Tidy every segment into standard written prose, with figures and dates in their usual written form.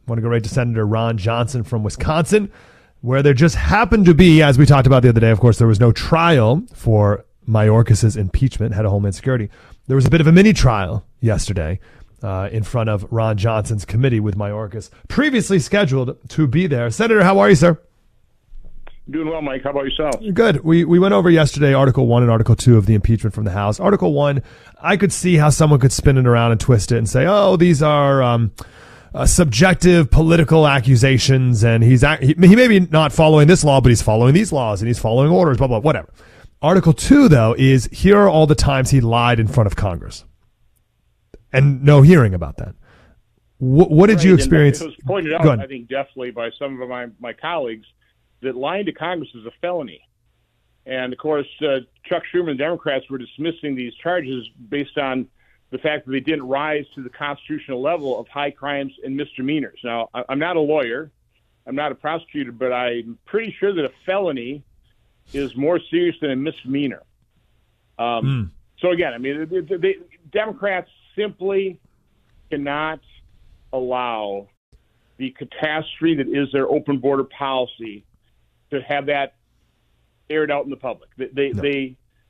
want to go right to Senator Ron Johnson from Wisconsin, where there just happened to be, as we talked about the other day, of course, there was no trial for Mayorkas' impeachment, head of Homeland Security. There was a bit of a mini trial yesterday in front of Ron Johnson's committee with Mayorkas previously scheduled to be there. Senator, how are you, sir? Doing well, Mike. How about yourself? Good. We went over yesterday Article 1 and Article 2 of the impeachment from the House. Article 1, I could see how someone could spin it around and twist it and say, oh, these are subjective political accusations, and he may be not following this law, but he's following these laws, and he's following orders, blah, blah, whatever. Article 2, though, is here are all the times he lied in front of Congress. And no hearing about that. What did you experience? It was pointed out, I think, definitely by some of my colleagues, that lying to Congress is a felony. And, of course, Chuck Schumer and Democrats were dismissing these charges based on the fact that they didn't rise to the constitutional level of high crimes and misdemeanors. Now, I'm not a lawyer. I'm not a prosecutor, but I'm pretty sure that a felony is more serious than a misdemeanor. So, again, I mean, the Democrats simply cannot allow the catastrophe that is their open border policy to have that aired out in the public.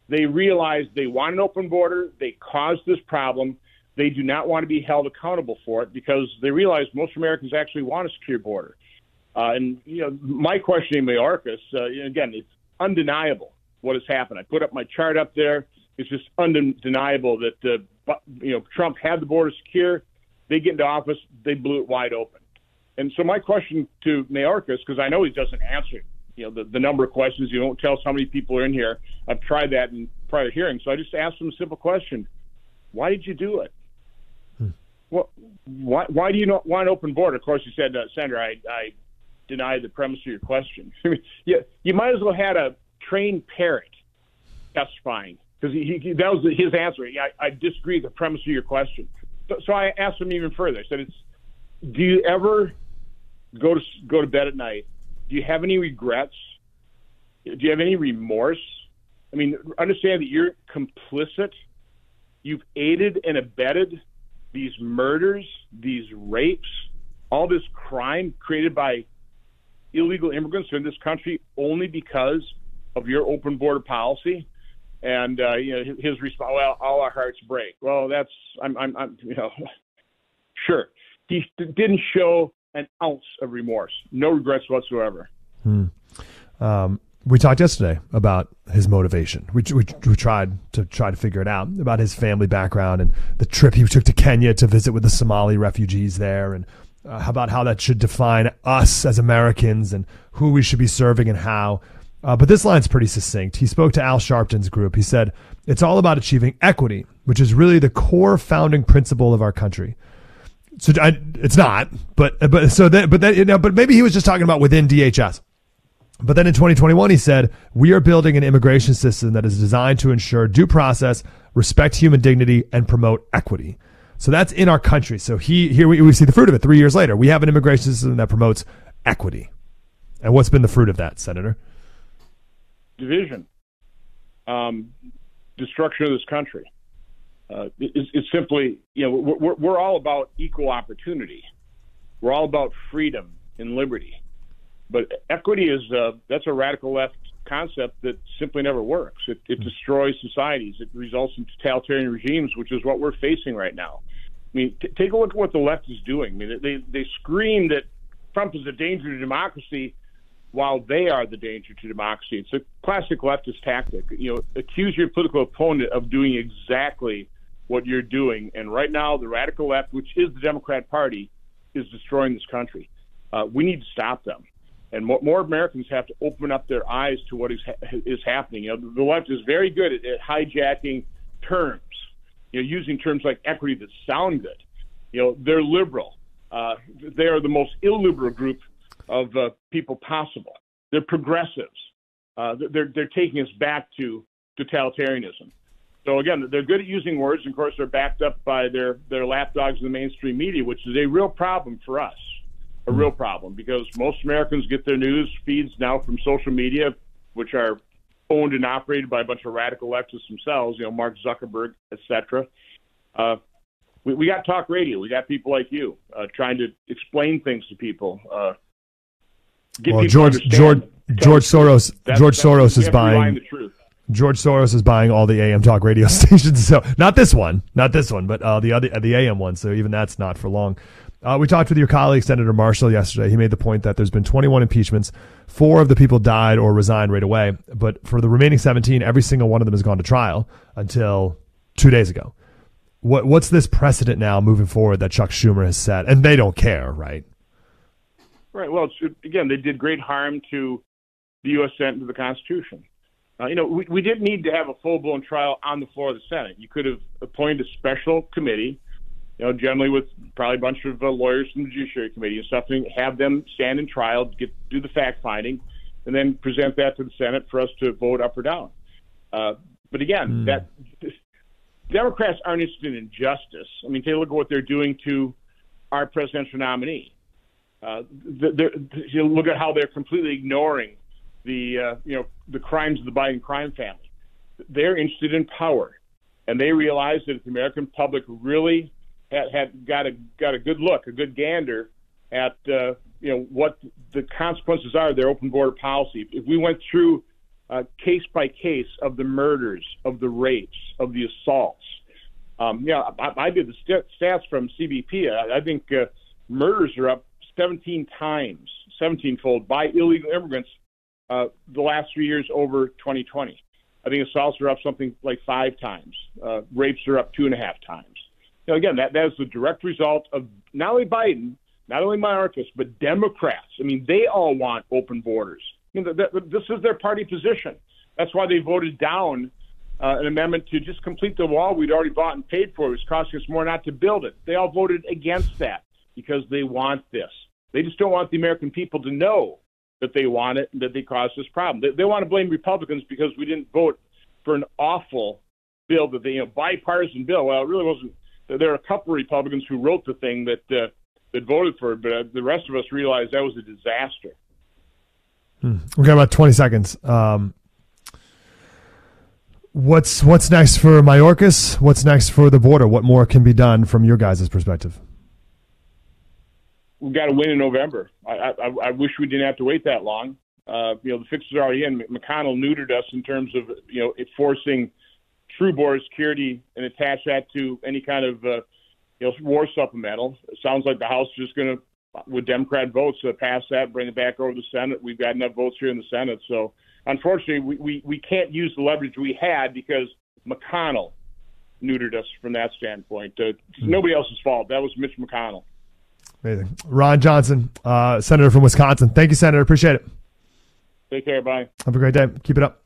They realize they want an open border. They caused this problem. They do not want to be held accountable for it because they realize most Americans actually want a secure border. And, my question in Mayorkas, again, it's undeniable what has happened. I put up my chart up there. It's just undeniable that, Trump had the border secure. They get into office. They blew it wide open. And so my question to Mayorkas, because I know he doesn't answer the number of questions. You don't tell us how many people are in here. I've tried that in prior hearings. So I just asked him a simple question. Why did you do it? Well, why do you not want an open border? Of course, you said, Senator, I denied the premise of your question. I mean, you might as well had a trained parrot testifying because that was his answer. I disagree with the premise of your question. So I asked him even further. I said, do you ever go to bed at night? Do you have any regrets? Do you have any remorse? I mean, understand that you're complicit. You've aided and abetted these murders, these rapes, all this crime created by illegal immigrants in this country only because of your open border policy. And his response, well, all our hearts break. Well, I'm sure. He didn't show an ounce of remorse, no regrets whatsoever. We talked yesterday about his motivation. We tried to figure it out about his family background and the trip he took to Kenya to visit with the Somali refugees there, and about how that should define us as Americans and who we should be serving and how. But this line's pretty succinct. He spoke to Al Sharpton's group. He said, "It's all about achieving equity, which is really the core founding principle of our country." So it's not, but maybe he was just talking about within DHS. But then in 2021, he said, "We are building an immigration system that is designed to ensure due process, respect human dignity, and promote equity." So that's in our country. So here we see the fruit of it 3 years later. We have an immigration system that promotes equity. And what's been the fruit of that, Senator? Division, destruction of this country. It's simply, we're all about equal opportunity. We're all about freedom and liberty. But equity that's a radical left concept that simply never works. It destroys societies. It results in totalitarian regimes, which is what we're facing right now. I mean, take a look at what the left is doing. I mean, they scream that Trump is a danger to democracy while they are the danger to democracy. It's a classic leftist tactic. Accuse your political opponent of doing exactly what you're doing. And right now, the radical left, which is the Democrat Party, is destroying this country. We need to stop them. And more Americans have to open up their eyes to what is happening. The left is very good at hijacking terms, using terms like equity that sound good. They're liberal. They are the most illiberal group of people possible. They're progressives. They're taking us back to totalitarianism. So again, they're good at using words. And of course, they're backed up by their lapdogs in the mainstream media, which is a real problem for us. A real problem, because most Americans get their news feeds now from social media, which are owned and operated by a bunch of radical leftists themselves, Mark Zuckerberg, etc. we got talk radio. We got people like you trying to explain things to people. George Soros is buying. George Soros is buying all the AM talk radio stations. So not this one, but the AM one. So even that's not for long. We talked with your colleague, Senator Marshall, yesterday. He made the point that there's been 21 impeachments. 4 of the people died or resigned right away. But for the remaining 17, every single one of them has gone to trial until 2 days ago. What's this precedent now moving forward that Chuck Schumer has set? And they don't care, right? Right. Well, again, they did great harm to the U.S. Senate and to the Constitution. We didn't need to have a full-blown trial on the floor of the Senate. You could have appointed a special committee, generally with probably a bunch of lawyers from the Judiciary Committee and stuff, and have them stand in trial, do the fact-finding, and then present that to the Senate for us to vote up or down. But again, Democrats aren't interested in justice. I mean, take a look at what they're doing to our presidential nominee. Look at how they're completely ignoring the crimes of the Biden crime family. They're interested in power, and they realize that if the American public really had got a good look, a good gander at what the consequences are of their open border policy. If we went through case by case of the murders, of the rapes, of the assaults, I did the stats from CBP. I think murders are up 17-fold by illegal immigrants the last 3 years over 2020. I think assaults are up something like 5 times. Rapes are up 2.5 times. Again, that is the direct result of not only Biden, not only Mayorkas, but Democrats. I mean, they all want open borders. This is their party position. That's why they voted down an amendment to just complete the wall we'd already bought and paid for. It was costing us more not to build it. They all voted against that because they want this. They just don't want the American people to know that they want it and that they caused this problem. They want to blame Republicans because we didn't vote for an awful bill that bipartisan bill. Well, it really wasn't. There are a couple of Republicans who wrote the thing that voted for it, but the rest of us realized that was a disaster. We got about 20 seconds. What's next for Mayorkas? What's next for the border? What more can be done from your guys' perspective? We've got to win in November. I wish we didn't have to wait that long. The fix is already in. McConnell neutered us in terms of enforcing true border security and attach that to any kind of war supplemental. It sounds like the House is just going to, with Democrat votes, pass that, bring it back over to the Senate. We've got enough votes here in the Senate. So, unfortunately, we can't use the leverage we had because McConnell neutered us from that standpoint. Nobody else's fault. That was Mitch McConnell. Amazing. Ron Johnson, Senator from Wisconsin. Thank you, Senator. Appreciate it. Take care. Bye. Have a great day. Keep it up.